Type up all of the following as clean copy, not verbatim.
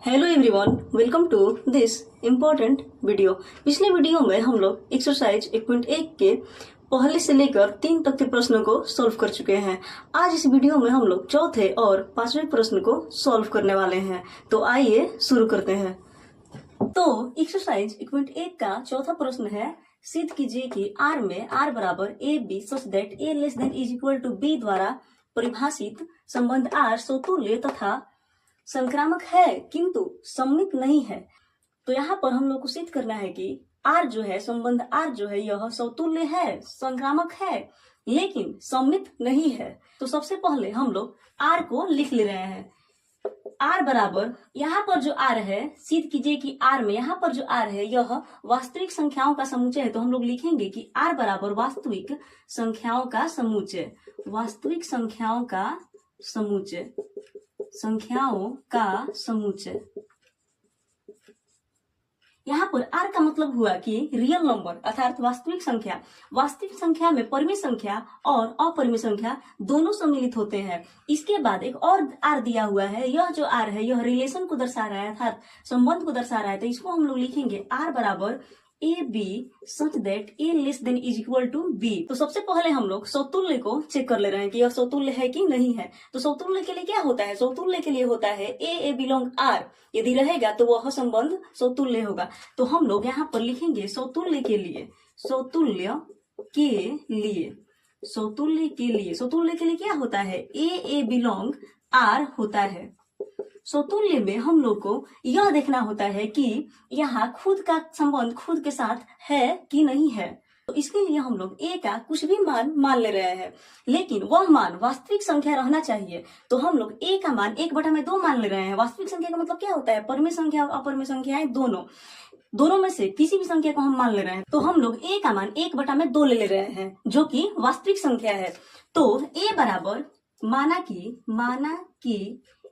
Hello everyone, welcome to this important video. पिछले video में हम लोग एक्सरसाइज 1.1 के पहले से लेकर 3 तक के प्रश्नों को सॉल्व कर चुके हैं। आज इस वीडियो में हम लोग चौथे और 5वें प्रश्न को सॉल्व करने वाले हैं। तो आइए शुरू करते हैं। तो एक्सरसाइज 1.1 का चौथा प्रश्न है, सिद्ध कीजिए कि R में R बराबर A B such that A less than is equal to B द्वारा परिभाषित संबंध R समतुल्य तथा संक्रामक है किंतु सममित नहीं है। तो यहाँ पर हम लोग को सिद्ध करना है कि R जो है, संबंध R जो है, यह समतुल्य है, संक्रामक है, लेकिन सममित नहीं है। तो सबसे पहले हम लोग R को लिख ले रहे हैं। R बराबर, यहाँ पर जो R है, सिद्ध कीजिए कि R में यहाँ पर जो R है यह वास्तविक संख्याओं का समुच्चय है। तो हम लोग लिखेंगे कि R बराबर वास्तविक संख्याओं का समुच्चय, वास्तविक संख्याओं का समुच्चय, संख्याओं का समुच्चय। यहाँ पर R का मतलब हुआ कि रियल नंबर अर्थात वास्तविक संख्या। वास्तविक संख्या में परिमेय संख्या और अपरिमेय संख्या दोनों सम्मिलित होते हैं। इसके बाद एक और R दिया हुआ है, यह जो R है यह रिलेशन को दर्शा रहा है अर्थात संबंध को दर्शा रहा है। तो इसको हम लोग लिखेंगे R बराबर A B such that A less than is equal to B. तो सबसे पहले हम लोग समतुल्य को चेक कर ले रहे हैं कि यह समतुल्य है कि नहीं है। तो समतुल्य के लिए क्या होता है? समतुल्य के लिए होता है ए बिलोंग आर, यदि रहेगा तो वह संबंध समतुल्य होगा। तो हम लोग यहाँ पर लिखेंगे समतुल्य के लिए, समतुल्य के लिए, समतुल्य के लिए, समतुल्य के लिए क्या होता है? ए बिलोंग आर होता है। समतुल्य में हम लोग को यह देखना होता है कि यहाँ खुद का संबंध खुद के साथ है कि नहीं है। तो इसके लिए हम लोग ए का कुछ भी मान ले रहे हैं, लेकिन वह मान वास्तविक संख्या रहना चाहिए। तो हम लोग ए का मान 1/2 मान ले रहे हैं। वास्तविक संख्या का मतलब क्या होता है? परिमेय संख्या और अपरिमेय संख्याएं दोनों में से किसी भी संख्या को हम मान ले रहे हैं। तो हम लोग ए का मान 1/2 ले रहे हैं, जो कि वास्तविक संख्या है। तो ए बराबर माना कि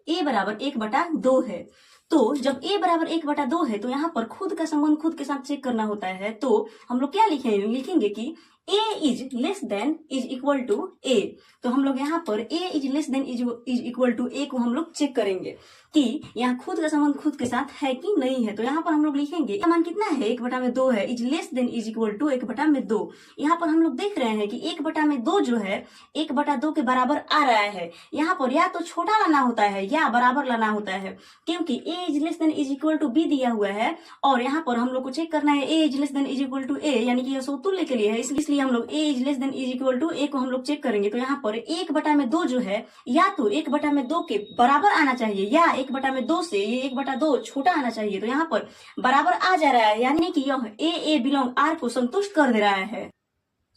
ए बराबर 1/2 है। तो जब ए बराबर 1/2 है तो यहाँ पर खुद का संबंध खुद के साथ चेक करना होता है। तो हम लोग क्या लिखेंगे कि A is less than is equal to A. तो हम लोग यहाँ पर ए is less than is equal to A को हम लोग चेक करेंगे कि यहाँ खुद का संबंध खुद के साथ है कि नहीं है। तो यहाँ पर हम लोग लिखेंगे मान कितना है? 1/2 है। Is less than is equal to 1/2। यहाँ पर हम लोग देख रहे हैं कि 1/2 जो है 1/2 के बराबर आ रहा है। यहाँ पर या तो छोटा लाना होता है या बराबर लाना होता है, क्योंकि A is less than is equal to B दिया हुआ है और यहाँ पर हम लोग को चेक करना है ए is less than is equal to A, यानी कि यह समतुल्य के लिए है। इसलिए हम लोग A is less than is equal to A को हम लोग चेक करेंगे। तो यहाँ पर 1/2 जो है या तो 1/2 के बराबर आना चाहिए या 1/2 से ये 1/2 छोटा आना चाहिए। तो यहाँ पर बराबर आ जा रहा है, यानी कि यह ए बिलोंग आर को संतुष्ट कर दे रहा है,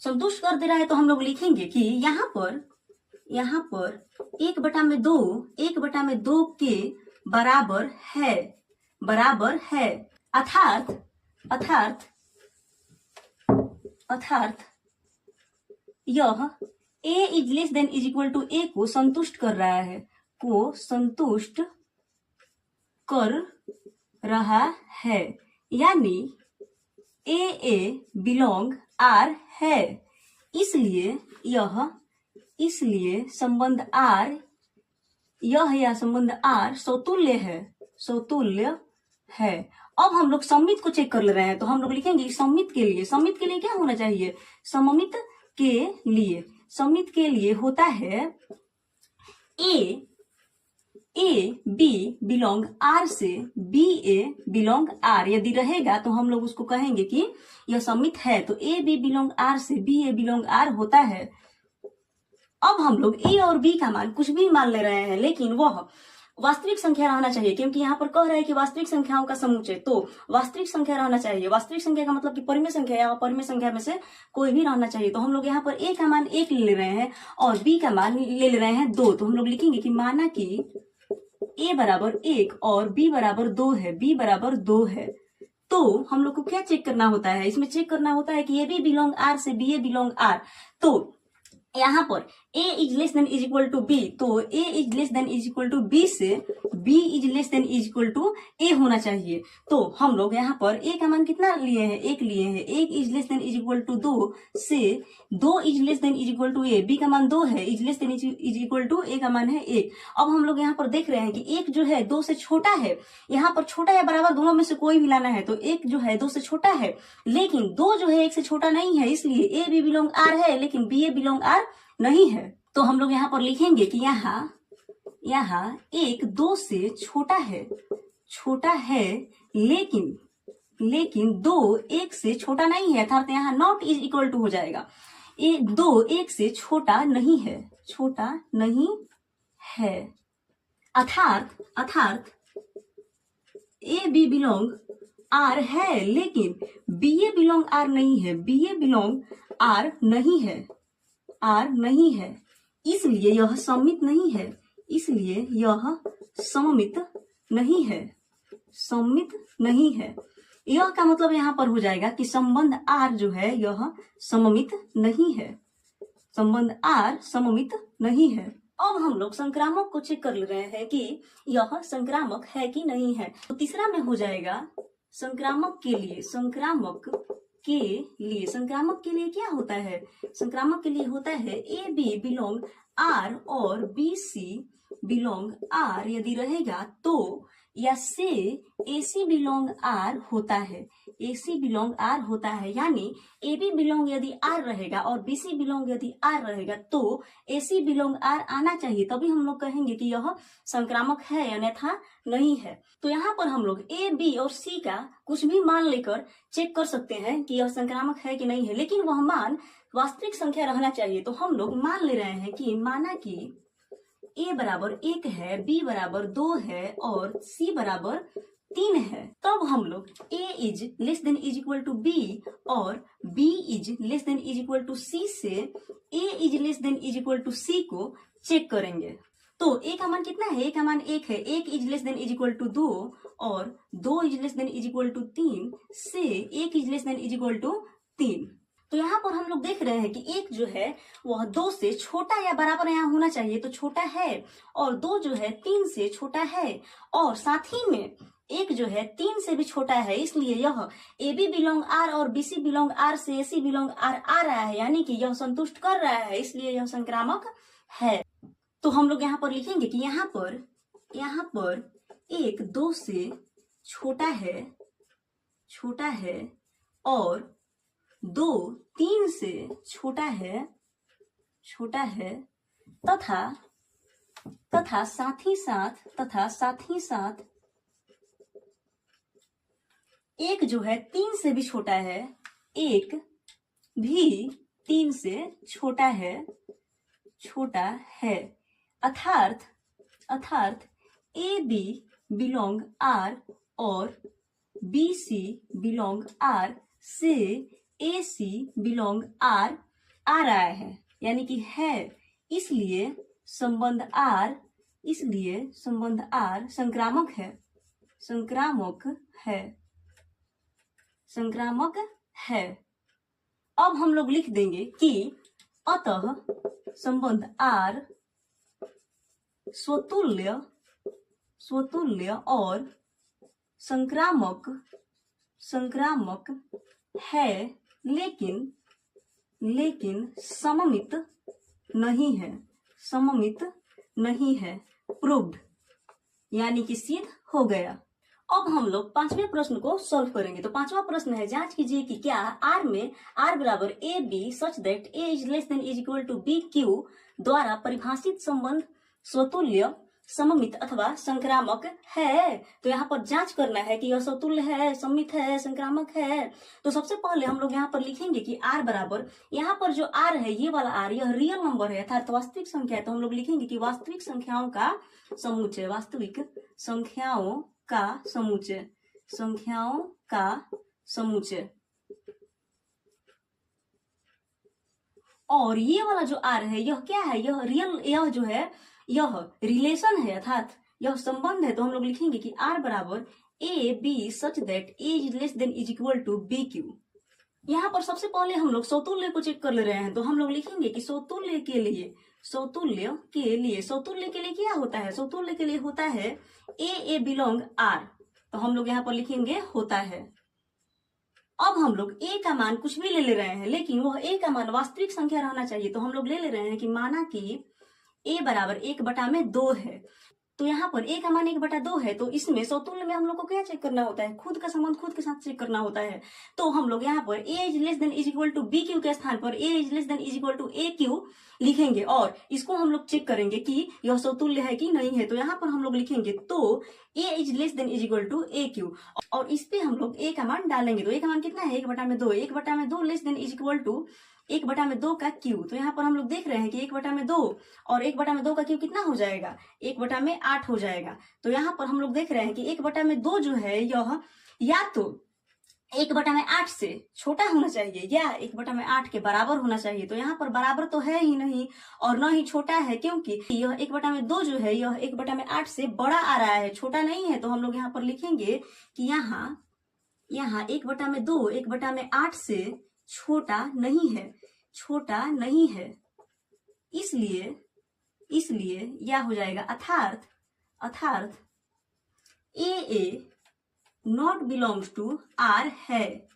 संतुष्ट कर दे रहा है। तो हम लोग लिखेंगे कि यहाँ पर 1/2 के बराबर है, अर्थात यह A is less than is equal to A को संतुष्ट कर रहा है, को संतुष्ट कर रहा है, यानी ए बिलोंग आर है। इसलिए संबंध आर, यह संबंध आर समतुल्य है। अब हम लोग सममित को चेक कर ले रहे हैं। तो हम लोग लिखेंगे सममित के लिए क्या होना चाहिए? सममित के लिए होता है ए बी बिलोंग आर से बी ए बिलोंग आर। यदि रहेगा तो हम लोग उसको कहेंगे कि यह सममित है। तो ए बी बिलोंग आर से बी ए बिलोंग आर होता है। अब हम लोग ए और बी का मान कुछ भी मान ले रहे हैं, लेकिन वह वास्तविक संख्या रहना चाहिए, क्योंकि यहाँ पर कह रहा है कि वास्तविक संख्याओं का समुच्चय। तो वास्तविक संख्या रहना चाहिए। वास्तविक संख्या का मतलब कि परिमेय संख्या या अपरिमेय संख्या में से कोई भी रहना चाहिए। तो हम लोग यहाँ पर ए का मान 1 ले रहे हैं और बी का मान ले रहे हैं 2। तो हम लोग लिखेंगे कि माना कि ए बराबर 1 और बी बराबर 2 है, बी बराबर 2 है। तो हम लोग को क्या चेक करना होता है? इसमें चेक करना होता है कि ए बी बिलोंग आर से बी ए बिलोंग आर। तो यहाँ पर a is less than is equal to B, तो a is less than is equal to B से b is less than is equal to A होना चाहिए। तो हम लोग यहाँ पर ए का मान कितना लिए हैं, एक लिए हैं, एक is less than is equal to 2 से 2 is less than is equal to A, B का मान 2 है, is less than is equal to ए का मान है 1। अब हम लोग यहाँ पर देख रहे हैं कि एक जो है 2 से छोटा है, यहाँ पर छोटा या बराबर दोनों में से कोई भी लाना है, तो एक जो है 2 से छोटा है, लेकिन 2 जो है 1 से छोटा नहीं है, इसलिए ए बी बिलोंग आर है, लेकिन बी ए बिलोंग आर नहीं है। तो हम लोग यहाँ पर लिखेंगे कि यहाँ एक 2 से छोटा है, लेकिन 2 1 से छोटा नहीं है, अर्थात यहाँ नॉट इज इक्वल टू हो जाएगा। 2 1 से छोटा नहीं है, अर्थात ए बी बिलोंग आर है, लेकिन बी ए बिलोंग आर नहीं है, बी ए बिलोंग आर नहीं है, इसलिए यह सममित नहीं है, सममित नहीं है। यह का मतलब यहाँ पर हो जाएगा कि संबंध आर जो है यह सममित नहीं है। अब हम लोग संक्रामक को चेक कर रहे हैं कि यह संक्रामक है कि नहीं है। तो तीसरा में हो जाएगा संक्रामक के लिए क्या होता है, संक्रामक के लिए होता है ए बी बिलोंग आर और बी सी बिलोंग आर यदि रहेगा तो, या से ए सी बिलोंग आर होता है, यानी ए बी बिलोंग यदि आर रहेगा और बी सी बिलोंग यदि आर रहेगा तो ए सी बिलोंग आर आना चाहिए, तभी हम लोग कहेंगे कि यह संक्रामक है, अन्यथा नहीं है। तो यहाँ पर हम लोग ए बी और सी का कुछ भी मान लेकर चेक कर सकते हैं कि यह संक्रामक है कि नहीं है, लेकिन वह मान वास्तविक संख्या रहना चाहिए। तो हम लोग मान ले रहे हैं कि माना कि ए बराबर 1 है, बी बराबर 2 है और सी बराबर 3 है। तब हम लोग A is less than is equal to B और B is less than is equal to C से A is less than is equal to C को चेक करेंगे। तो ए का मान कितना है, ए का मान 1 है, 1 is less than is equal to 2 और 2 is less than is equal to 3 से 1 is less than is equal to 3। तो यहाँ पर हम लोग देख रहे हैं कि एक जो है वह 2 से छोटा या बराबर यहाँ होना चाहिए, तो छोटा है, और 2 जो है 3 से छोटा है, और साथ ही में एक जो है 3 से भी छोटा है, इसलिए यह ए बी बिलोंग आर और बी सी बिलोंग आर से ए सी बिलोंग आर आ रहा है, यानी कि यह संतुष्ट कर रहा है, इसलिए यह संक्रामक है। तो हम लोग यहाँ पर लिखेंगे कि यहाँ पर एक 2 से छोटा है और 2 3 से छोटा है तथा साथ ही साथ एक जो है 3 से भी छोटा है, एक भी 3 से छोटा है, अर्थात ए बी बिलोंग आर और बी सी बिलोंग आर से ए सी बिलोंग आर आ रहा है, यानी कि है, इसलिए संबंध आर संक्रामक है। अब हम लोग लिख देंगे कि अतः संबंध आर स्वतुल्य और संक्रामक है, लेकिन सममित नहीं है, प्रूव्ड, यानी कि सिद्ध हो गया। अब हम लोग 5वें प्रश्न को सॉल्व करेंगे। तो 5वां प्रश्न है, जांच कीजिए कि क्या आर में आर बराबर A B such that A is less than is equal to B cube द्वारा परिभाषित संबंध स्वतुल्य, सममित अथवा संक्रामक है। तो यहाँ पर जांच करना है कि यह स्वतुल्य है, सममित है, संक्रामक है। तो सबसे पहले हम लोग यहाँ पर लिखेंगे कि आर बराबर, यहाँ पर जो आर है ये वाला आर यह रियल नंबर है अर्थात वास्तविक संख्या है। तो हम लोग लिखेंगे कि वास्तविक संख्याओं का समुच्चय, और ये वाला जो आर है यह क्या है, यह रियल, यह जो है यह रिलेशन है अर्थात यह संबंध है। तो हम लोग लिखेंगे कि आर बराबर A B such that A is less than is equal to B cube. यहाँ पर सबसे पहले हम लोग स्वतुल्य को चेक कर ले रहे हैं। तो हम लोग लिखेंगे कि स्वतुल्य के लिए समतुल्य के लिए, समतुल्य के लिए क्या होता है, समतुल्य के लिए होता है ए बिलोंग आर, तो हम लोग यहाँ पर लिखेंगे होता है। अब हम लोग ए का मान कुछ भी ले रहे हैं, लेकिन वह ए का मान वास्तविक संख्या रहना चाहिए, तो हम लोग ले रहे हैं कि माना कि ए बराबर 1/2 है, तो यहाँ पर ए का मान 1/2 है, तो इसमें समतुल्य में हम लोग को क्या चेक करना होता है, खुद का संबंध खुद के साथ चेक करना होता है। तो हम लोग यहाँ पर ए is less than is equal to B cube के स्थान पर ए is less than is equal to a cube लिखेंगे, और इसको हम लोग चेक करेंगे कि यह समतुल्य है कि नहीं है। तो यहाँ पर हम लोग लिखेंगे तो a is less than is equal to a cube, और इस पे हम लोग ए का मान डालेंगे। तो ए का मान कितना है, 1/2, 1/2 less than is equal to 1/2 का क्यू। तो यहाँ पर हम लोग देख रहे हैं कि 1/2 और 1/2 का क्यू कितना हो जाएगा, 1/8 हो जाएगा। तो यहाँ पर हम लोग देख रहे हैं कि 1/2 जो है यह या तो 1/8 से छोटा होना चाहिए या 1/8 के बराबर होना चाहिए। तो यहाँ पर बराबर तो है ही नहीं और न ही छोटा है, क्योंकि यह 1/2 जो है यह 1/8 से बड़ा आ रहा है, छोटा नहीं है। तो हम लोग यहाँ पर लिखेंगे कि यहाँ 1/2 1/8 से छोटा नहीं है, छोटा नहीं है। इसलिए यह हो जाएगा अर्थात A not belongs to R है।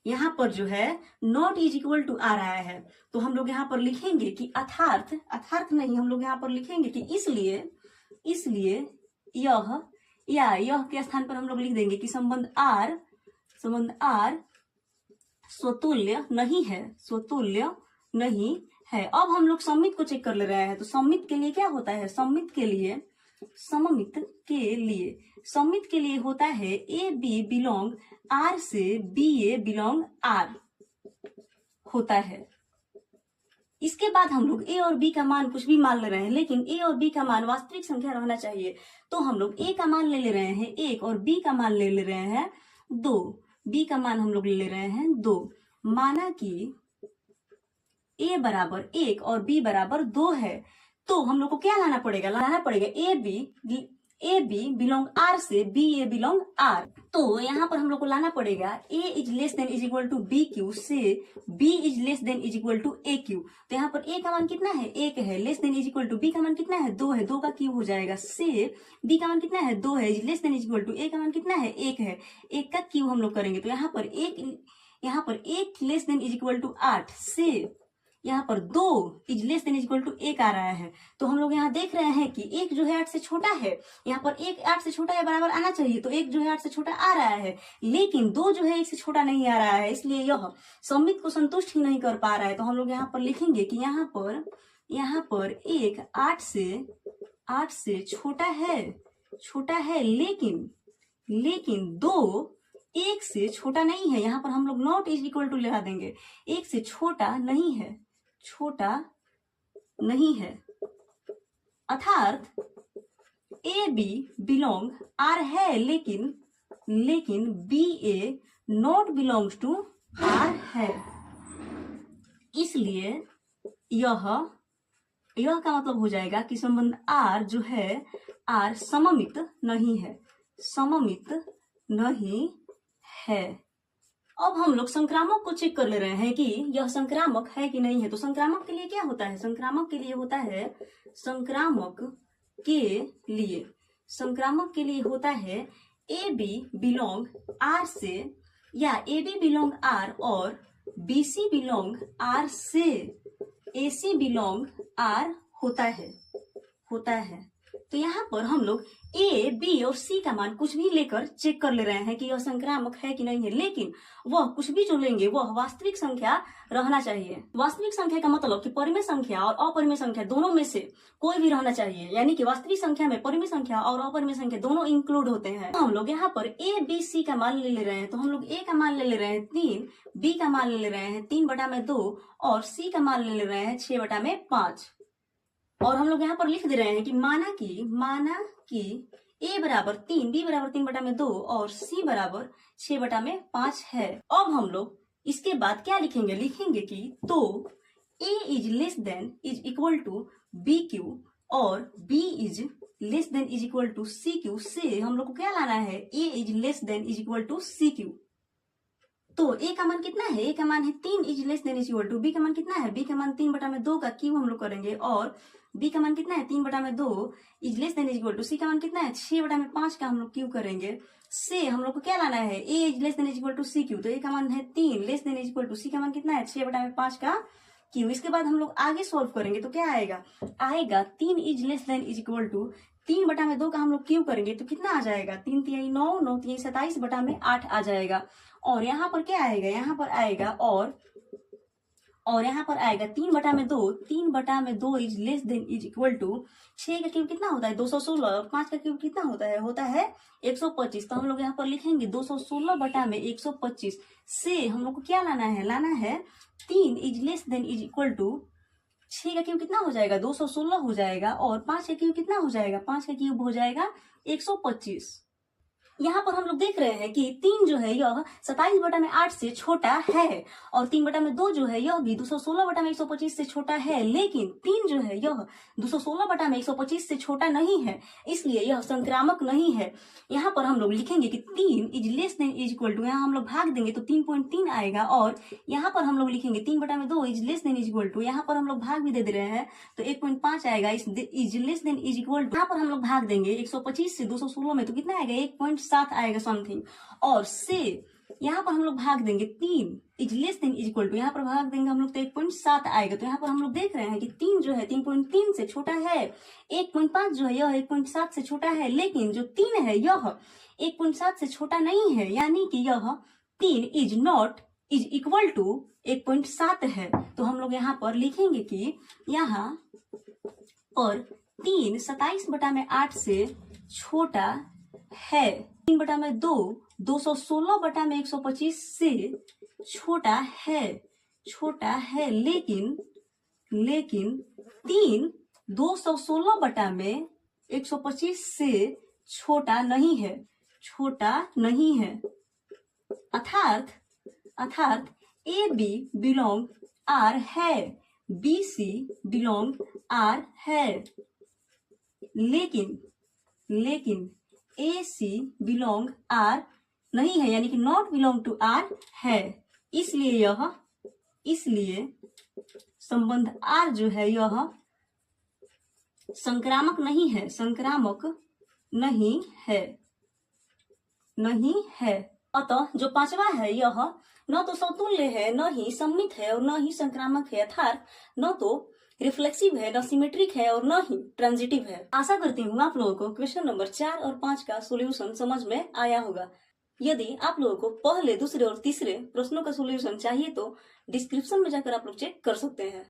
यहाँ पर जो है not is equal to R आया है, तो हम लोग यहाँ पर लिखेंगे कि अर्थात नहीं, हम लोग यहाँ पर लिखेंगे कि इसलिए यह के स्थान पर हम लोग लिख देंगे कि संबंध आर स्वतुल्य नहीं है। अब हम लोग सममित को चेक कर ले रहे हैं। तो सममित के लिए क्या होता है, सममित के लिए होता है ए बी बिलोंग आर से बी ए बिलोंग आर होता है। इसके बाद हम लोग ए और बी का मान कुछ भी मान ले रहे हैं, लेकिन ए और बी का मान वास्तविक संख्या रहना चाहिए। तो हम लोग ए का मान ले रहे हैं 1 और बी का मान ले रहे हैं 2। बी का मान हम लोग ले रहे हैं 2। माना कि ए बराबर 1 और बी बराबर 2 है, तो हम लोग को क्या लाना पड़ेगा ए बी बिलोंग आर से बी ए बिलोंग आर। तो यहाँ पर हम लोग को लाना पड़ेगा a is less than is equal to B cube से b is less than is equal to a cube. तो यहाँ पर ए का मान कितना है, 1 है, less than is equal to B का मान कितना है, 2 है, 2 का क्यू हो जाएगा, से बी का मान कितना है, 2 है, is less than is equal to ए का मान कितना है, 1 है, 1 का क्यू हम लोग करेंगे। तो यहाँ पर 1 less than is equal to 8 से यहाँ पर 2 is less than is equal to 1 आ रहा है। तो हम लोग यहाँ देख रहे हैं कि 1 जो है 8 से छोटा है, यहाँ पर 1 8 से छोटा या बराबर आना चाहिए, तो 1 जो है 8 से छोटा आ रहा है, लेकिन 2 जो है 1 से छोटा नहीं आ रहा है, इसलिए यह सममित को संतुष्ट ही नहीं कर पा रहा है। तो हम लोग यहाँ पर लिखेंगे कि यहाँ पर 1 8 से छोटा है, लेकिन 2 1 से छोटा नहीं है। यहाँ पर हम लोग नॉट इज इक्वल टू लगा देंगे, 1 से छोटा नहीं है। अर्थात ए बी बिलोंग आर है, लेकिन B A not belongs to R है। इसलिए यह का मतलब हो जाएगा कि संबंध आर जो है आर सममित नहीं है। अब हम लोग संक्रामक को चेक कर ले रहे हैं कि यह संक्रामक है कि नहीं है। तो संक्रामक के लिए क्या होता है, संक्रामक के लिए होता है ए बी बिलोंग आर से, या ए बी बिलोंग आर और बी सी बिलोंग आर से ए सी बिलोंग आर होता है। तो यहाँ पर हम लोग ए बी और सी का मान कुछ भी लेकर चेक कर ले रहे हैं कि यह संक्रामक है कि नहीं है, लेकिन वह कुछ भी जो लेंगे वह वास्तविक संख्या रहना चाहिए। वास्तविक संख्या का मतलब कि परिमेय संख्या और अपरिमेय संख्या दोनों में से कोई भी रहना चाहिए, यानी कि वास्तविक संख्या में परिमेय संख्या और अपरिमेय संख्या दोनों इंक्लूड होते हैं। तो हम लोग यहाँ पर ए बी सी का मान ले रहे हैं। तो हम लोग ए का मान ले रहे हैं 3, बी का मान ले रहे हैं 3/2 और सी का मान ले रहे हैं 6/5। और हम लोग यहाँ पर लिख दे रहे हैं कि माना कि ए बराबर 3, बी बराबर 3/2 और सी बराबर 6/5 है। अब हम लोग इसके बाद क्या लिखेंगे कि तो a is less than is equal to B cube और B is less than is equal to c cube से हम लोग को क्या लाना है, ए is less than is equal to c cube. तो ए का मान कितना है, ए का मान है 3 is less than is equal to B का मान कितना है, बी का मान 3/2 का क्यूब हम लोग करेंगे और बी का मान कितना है 3/2 is less than is equal to c का मान कितना है 6/5 का हम लोग क्यूब करेंगे। से हम लोग को क्या लाना है, ए is less than is equal to c cube, तो ए का मान है 3 less than is equal to c का मान कितना है 6/5 का क्यूब। इसके बाद हम लोग आगे सॉल्व करेंगे तो क्या आएगा, आएगा 3 is less than is equal to 3/2 का हम लोग क्यूब करेंगे तो कितना आ जाएगा 3 3 9 9 3 27/8 आ जाएगा। और यहाँ पर क्या आएगा, यहाँ पर आएगा और यहाँ पर आएगा 3/2 is less than is equal to 6 का क्यूब कितना होता है 216 और 5 का क्यूब कितना होता है 125। तो हम लोग यहाँ पर लिखेंगे 216/125 से हम लोग को क्या लाना है 3 is less than is equal to 6 का क्यूब कितना हो जाएगा 216 हो जाएगा और 5 का क्यूब कितना हो जाएगा 5 का क्यूब हो जाएगा 125। यहाँ पर हम लोग देख रहे हैं कि 3 जो है यह 27/8 से छोटा है और 3/2 जो है यह भी 216/125 से छोटा है, लेकिन 3 जो है यह 216/125 से छोटा नहीं है, इसलिए यह संक्रामक नहीं है। यहाँ पर हम लोग लिखेंगे कि 3 is less than is equal to, यहाँ हम लोग भाग देंगे तो 3.3 आएगा और यहाँ पर हम लोग लिखेंगे 3/2 is less than is equal to, यहाँ पर हम लोग भाग भी दे रहे हैं तो 1.5 आएगा। Is less than is equal to यहाँ पर हम लोग भाग देंगे 125 से 216 में तो कितना आएगा 1.7 आएगा समथिंग। और से यहाँ पर हम लोग भाग देंगे 3 is less than is equal to, यहाँ पर भाग देंगे हम लोग तो 1.7 आएगा। तो यहाँ पर हम लोग देख रहे हैं कि 3 जो है 3.3 से छोटा है, 1.5 जो है यह 1.7 से छोटा है, लेकिन जो 3 है यह 1.7 से छोटा नहीं है, यानी कि यह 3 is not is equal to 1.7 है। तो हम लोग यहाँ पर लिखेंगे कि यहाँ पर 3 27/8 से छोटा है, 3/2 216/125 से छोटा है, लेकिन 3 216/125 से छोटा नहीं है। अर्थात ए बी बिलोंग आर है, बी सी बिलोंग आर है, लेकिन ए सी बिलोंग आर नहीं है, यानी कि नॉट बिलोंग टू आर है। इसलिए संबंध आर जो है यह संक्रामक नहीं है। अतः जो पांचवा है यह न तो समतुल्य है, न ही सममित है और न ही संक्रामक है, अर्थात न तो रिफ्लेक्सिव है, न सिमेट्रिक है और न ही ट्रांजिटिव है। आशा करती हूँ आप लोगों को क्वेश्चन नंबर 4 और 5 का सोल्यूशन समझ में आया होगा। यदि आप लोगों को पहले, दूसरे और तीसरे प्रश्नों का सोल्यूशन चाहिए तो डिस्क्रिप्शन में जाकर आप लोग चेक कर सकते हैं।